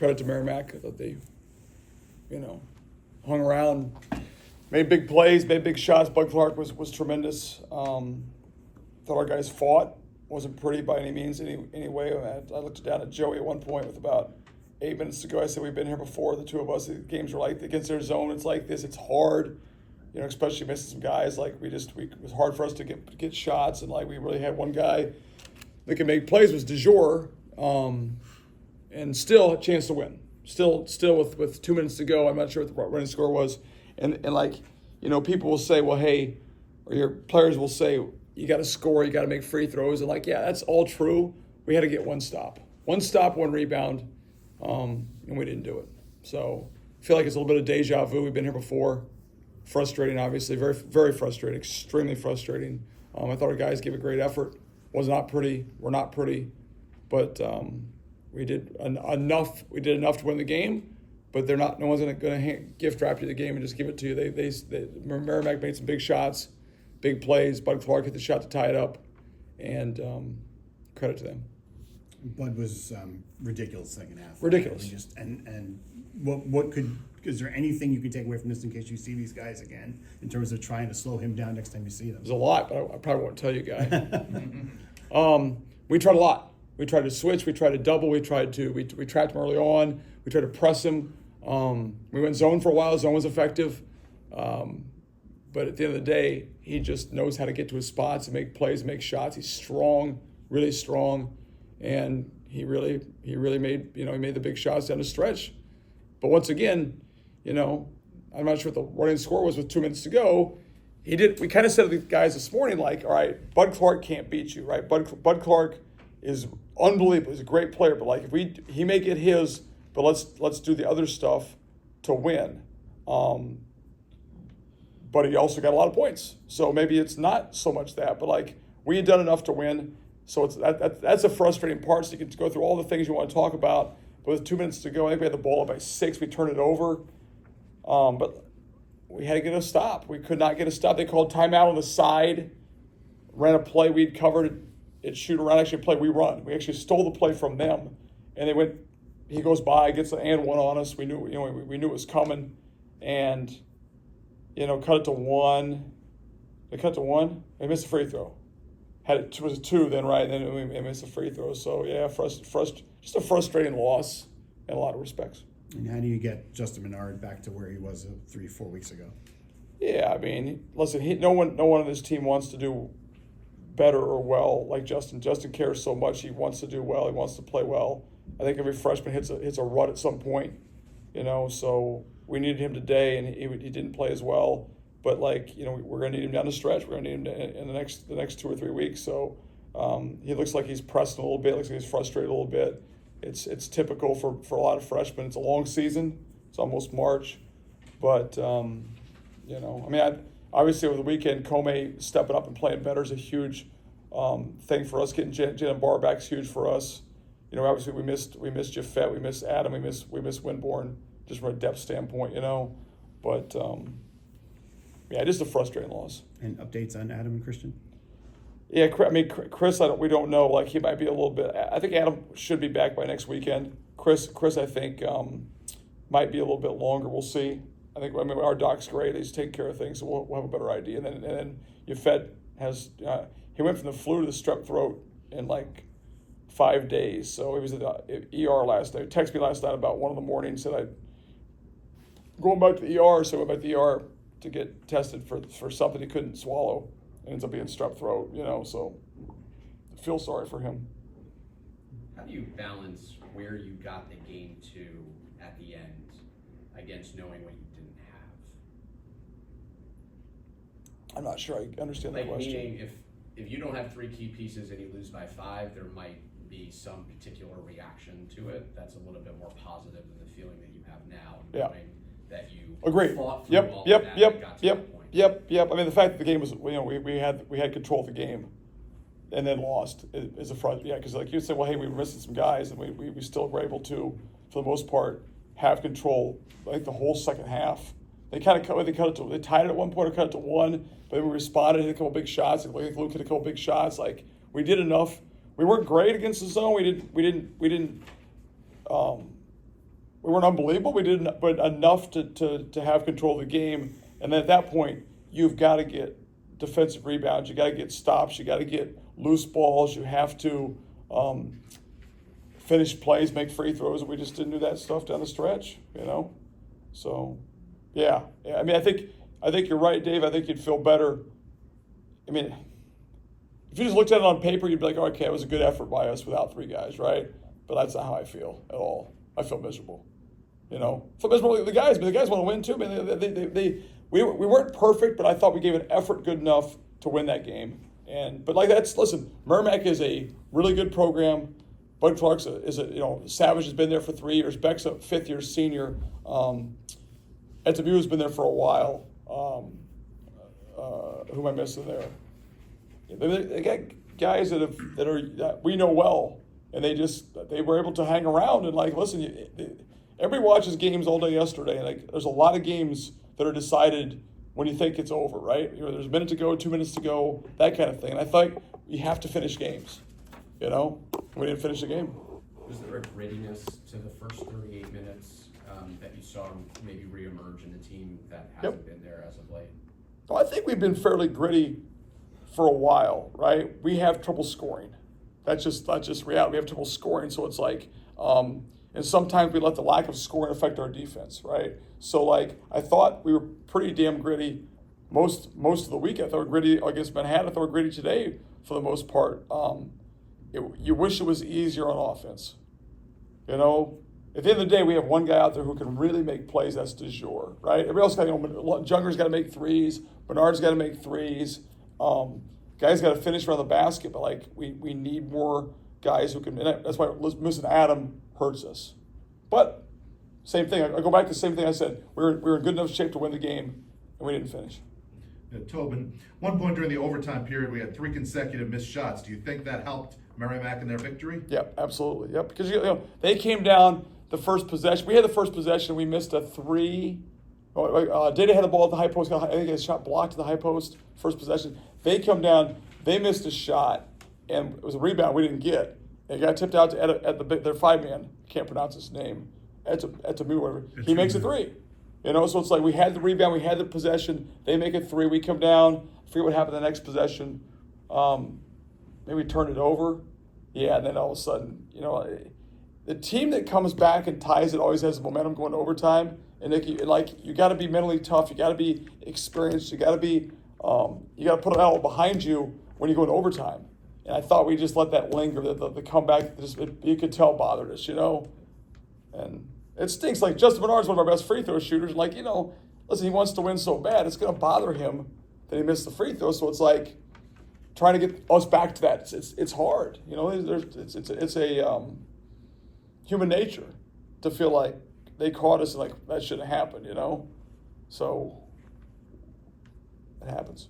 credit to Merrimack. I thought they, hung around, made big plays, made big shots. Bud Clark was tremendous. Thought our guys fought. Wasn't pretty by any means, anyway. I looked down at Joey at one point with about 8 minutes to go. I said, we've been here before, the two of us. The games are like against their zone. It's like this. It's hard, especially missing some guys. Like it was hard for us to get shots, and like we really had one guy that could make plays was DeJour, and still a chance to win. Still with 2 minutes to go. I'm not sure what the running score was, and people will say, well, hey, or your players will say, you got to score, you got to make free throws. And yeah, that's all true. We had to get one stop, one rebound, and we didn't do it. So I feel like it's a little bit of deja vu. We've been here before. Frustrating, obviously, very, very frustrating, extremely frustrating. I thought our guys gave a great effort. Was not pretty. We're not pretty, but we did enough. We did enough to win the game. But they're not. No one's going to gift wrap you the game and just give it to you. They Merrimack made some big shots. Big plays. Bud Clark hit the shot to tie it up, and credit to them. Bud was ridiculous second half. Ridiculous. And what is there anything you can take away from this in case you see these guys again in terms of trying to slow him down next time you see them? There's a lot, but I probably won't tell you, Guy. We tried a lot. We tried to switch. We tried to double. We trapped him early on. We tried to press him. We went zone for a while. Zone was effective. But at the end of the day, he just knows how to get to his spots and make plays, make shots. He's strong, really strong, and he really made he made the big shots down the stretch. But once again, I'm not sure what the running score was with 2 minutes to go. We kind of said to the guys this morning, all right, Bud Clark can't beat you, right? Bud Clark is unbelievable. He's a great player, but if he may get his, but let's do the other stuff to win. But he also got a lot of points. So maybe it's not so much that, but we had done enough to win. So that's a frustrating part. So you can go through all the things you want to talk about. But with 2 minutes to go, I think we had the ball up by 6. We turned it over. But we had to get a stop. We could not get a stop. They called timeout on the side, ran a play. We'd covered it, shoot around, actually a play we run. We actually stole the play from them. And he goes by, gets an and one on us. We knew it was coming. And cut it to 1. They cut it to 1. They missed a free throw. It was a 2 then, right? And then we missed a free throw. So, yeah, just a frustrating loss in a lot of respects. And how do you get Justin Menard back to where he was 3-4 weeks ago? Yeah, I mean, listen, no one on this team wants to do better or well like Justin. Justin cares so much. He wants to do well. He wants to play well. I think every freshman hits a rut at some point, so we needed him today, and he didn't play as well. But we're going to need him down the stretch. We're going to need him in the next 2 or 3 weeks. So he looks like he's pressing a little bit. Looks like he's frustrated a little bit. It's typical for a lot of freshmen. It's a long season. It's almost March, but obviously over the weekend, Comey stepping up and playing better is a huge thing for us. Getting Jalen Barr back is huge for us. Obviously we missed Jaffet, we missed Adam, we missed Winborn. Just from a depth standpoint, but just a frustrating loss. And updates on Adam and Christian? Yeah, Chris, we don't know. He might be a little bit. I think Adam should be back by next weekend. Chris, I think might be a little bit longer. We'll see. Our doc's great. He's taking care of things, so we'll have a better idea. And then Jaffet has he went from the flu to the strep throat in 5 days. So he was at the ER last night. He texted me last night about 1 in the said going back to the ER, so I went back to the ER to get tested for something he couldn't swallow. It ends up being strep throat, so I feel sorry for him. How do you balance where you got the game to at the end against knowing what you didn't have? I'm not sure I understand that question. Meaning if you don't have 3 key pieces and you lose by 5, there might be some particular reaction to it that's a little bit more positive than the feeling that you have now. Knowing that you fought through all of that and got to that point. Yep. The fact that the game was, we had control of the game, and then lost is a front. Yeah, because you said, well, hey, we were missing some guys, and we still were able to, for the most part, have control. The whole second half. They tied it at one point or cut it to 1, but then we responded, hit a couple big shots. I think Luke hit a couple big shots. We did enough. We weren't great against the zone. We didn't we weren't unbelievable. We didn't, but enough to have control of the game. And then at that point, you've got to get defensive rebounds. You got to get stops. You got to get loose balls. You have to finish plays, make free throws. And we just didn't do that stuff down the stretch, you know. So, yeah. I mean, I think you're right, Dave. I think you'd feel better. I mean, if you just looked at it on paper, you'd be like, okay, it was a good effort by us without 3 guys, right? But that's not how I feel at all. I feel miserable. You know, I feel miserable with the guys, but the guys want to win too. Man, we weren't perfect, but I thought we gave an effort good enough to win that game. But listen, Merrimack is a really good program. Bud Clark's Savage has been there for 3 years. Beck's a 5th-year senior. Etabu has been there for a while. Who am I missing there? They got guys that we know well, and they were able to hang around and listen. Everybody watches games all day yesterday, and there's a lot of games that are decided when you think it's over, right? There's a minute to go, 2 minutes to go, that kind of thing. And I thought you have to finish games. We didn't finish the game. Was there a grittiness to the first 38 minutes that you saw maybe reemerge in the team that hasn't been there as of late? Well, I think we've been fairly gritty for a while, right? We have trouble scoring. That's just reality. We have trouble scoring, so it's and sometimes we let the lack of scoring affect our defense, right? So I thought we were pretty damn gritty most of the week. I thought we were gritty against Manhattan. I thought we were gritty today for the most part. You wish it was easier on offense. At the end of the day, we have one guy out there who can really make plays. That's de jour, right? Everybody else Junger's got to make threes. Bernard's got to make threes. Guys got to finish around the basket, but we need more guys who can. And that's why missing Adam hurts us. But same thing. I go back to the same thing I said. We were in good enough shape to win the game, and we didn't finish. Tobin, one point during the overtime period, we had 3 consecutive missed shots. Do you think that helped Merrimack in their victory? Yep, absolutely. Yep, because they came down the first possession. We had the first possession. We missed a 3. Data had the ball at the high post. I think a shot blocked to the high post. First possession. They come down. They missed a shot, and it was a rebound we didn't get. It got tipped out at their 5-man. Can't pronounce his name. Etamu, whatever. He makes a 3. So it's we had the rebound, we had the possession. They make a 3. We come down. I forget what happened the next possession. Maybe we turned it over. Yeah, and then all of a sudden, the team that comes back and ties it always has the momentum going to overtime. And you got to be mentally tough. You got to be experienced. You got to be you got to put it all behind you when you go into overtime. And I thought we just let that linger. The comeback, you could tell bothered us, And it stinks. Justin Bernard's one of our best free throw shooters. Listen, he wants to win so bad, it's going to bother him that he missed the free throw. So it's trying to get us back to that. It's hard. It's a human nature to feel like they caught us and that shouldn't happen. So it happens.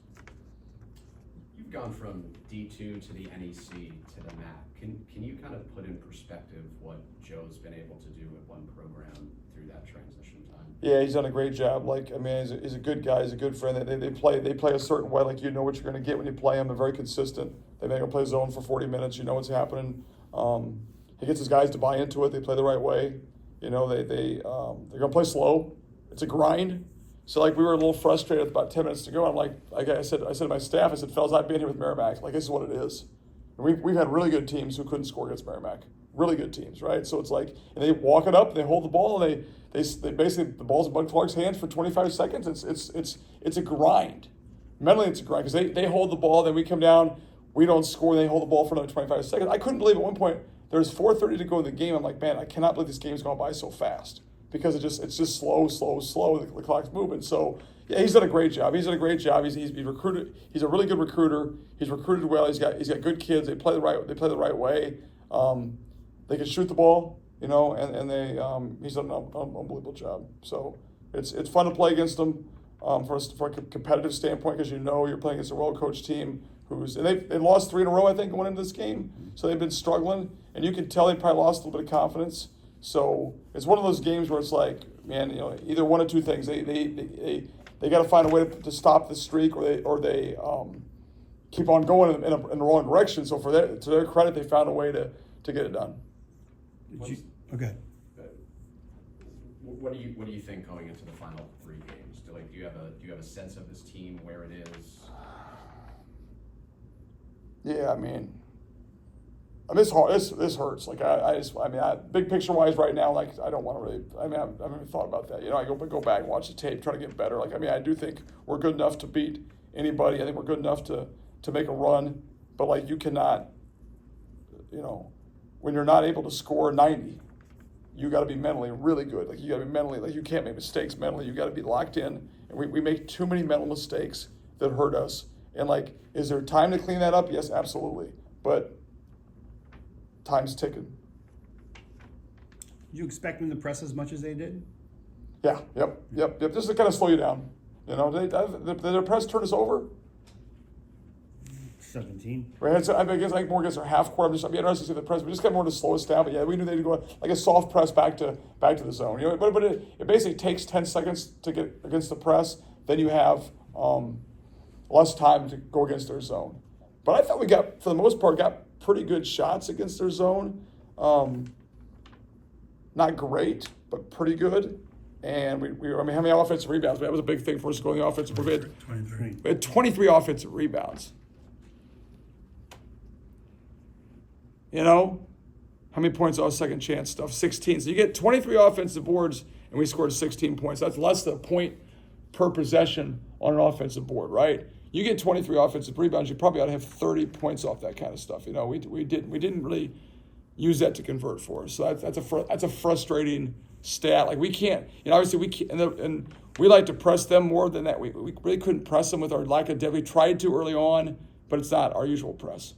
You've gone from D2 to the NEC to the MAC. Can you kind of put in perspective what Joe's been able to do at one program through that transition time? Yeah, he's done a great job. He's a good guy. He's a good friend. They play a certain way. You know what you're going to get when you play him. They're very consistent. They make him play zone for 40 minutes. You know what's happening. He gets his guys to buy into it. They play the right way. They're going to play slow. It's a grind. So we were a little frustrated with about 10 minutes to go. I'm I said to my staff, I said, fellas, I've been here with Merrimack. This is what it is. And we've had really good teams who couldn't score against Merrimack. Really good teams, right? So it's and they walk it up, and they hold the ball, and they basically the ball's in Bud Clark's hands for 25 seconds. It's a grind. Mentally, it's a grind because they hold the ball, then we come down, we don't score, and they hold the ball for another 25 seconds. I couldn't believe at one point there's 4:30 to go in the game. I'm man, I cannot believe this game's gone by so fast because it's just slow. The clock's moving. So yeah, he's done a great job. He's recruited. He's a really good recruiter. He's recruited well. He's got good kids. They play the right way. They can shoot the ball, and he's done an unbelievable job. So it's fun to play against them for a competitive standpoint because you're playing against a well-coached team they lost 3 in a row, I think, going into this game. So they've been struggling, and you can tell they probably lost a little bit of confidence. So it's one of those games where it's man, either one of two things. They got to find a way to stop the streak, or they keep on going in the wrong direction. So to their credit, they found a way to get it done. Okay. What do you think going into the final 3 games? Do you have a sense of this team, where it is? Yeah, I mean, this hard. This hurts. Like big picture wise, right now, like I don't want to really. I mean, I haven't even thought about that. You know, I go back and watch the tape, try to get better. Like, I mean, I do think we're good enough to beat anybody. I think we're good enough to make a run. But like, you cannot, you know, when you're not able to score 90, you got to be mentally really good. Like, you got to be mentally, like, you can't make mistakes mentally. You got to be locked in. And we make too many mental mistakes that hurt us. And like, is there time to clean that up? Yes, absolutely. But time's ticking. You expect them to press as much as they did? Yeah, yep. Just to kind of slow you down. You know, did their press turn us over? 17. Right, so I guess like more against our half court. I'd be interested to see the press. We just got more to slow us down. But yeah, we knew they'd go like a soft press back to the zone. You know, but it basically takes 10 seconds to get against the press. Then you have less time to go against their zone. But I thought we got, for the most part, pretty good shots against their zone. Not great, but pretty good. And I mean, how many offensive rebounds? That was a big thing for us going offensive. We had 23 offensive rebounds. You know, how many points off second chance stuff? 16. So you get 23 offensive boards, and we scored 16 points. That's less than a point per possession on an offensive board, right? You get 23 offensive rebounds, you probably ought to have 30 points off that kind of stuff. You know, we didn't really use that to convert for us. So that's a frustrating stat. Like, we can't, you know, obviously we can't, and we like to press them more than that. We really couldn't press them with our lack of depth. We tried to early on, but it's not our usual press.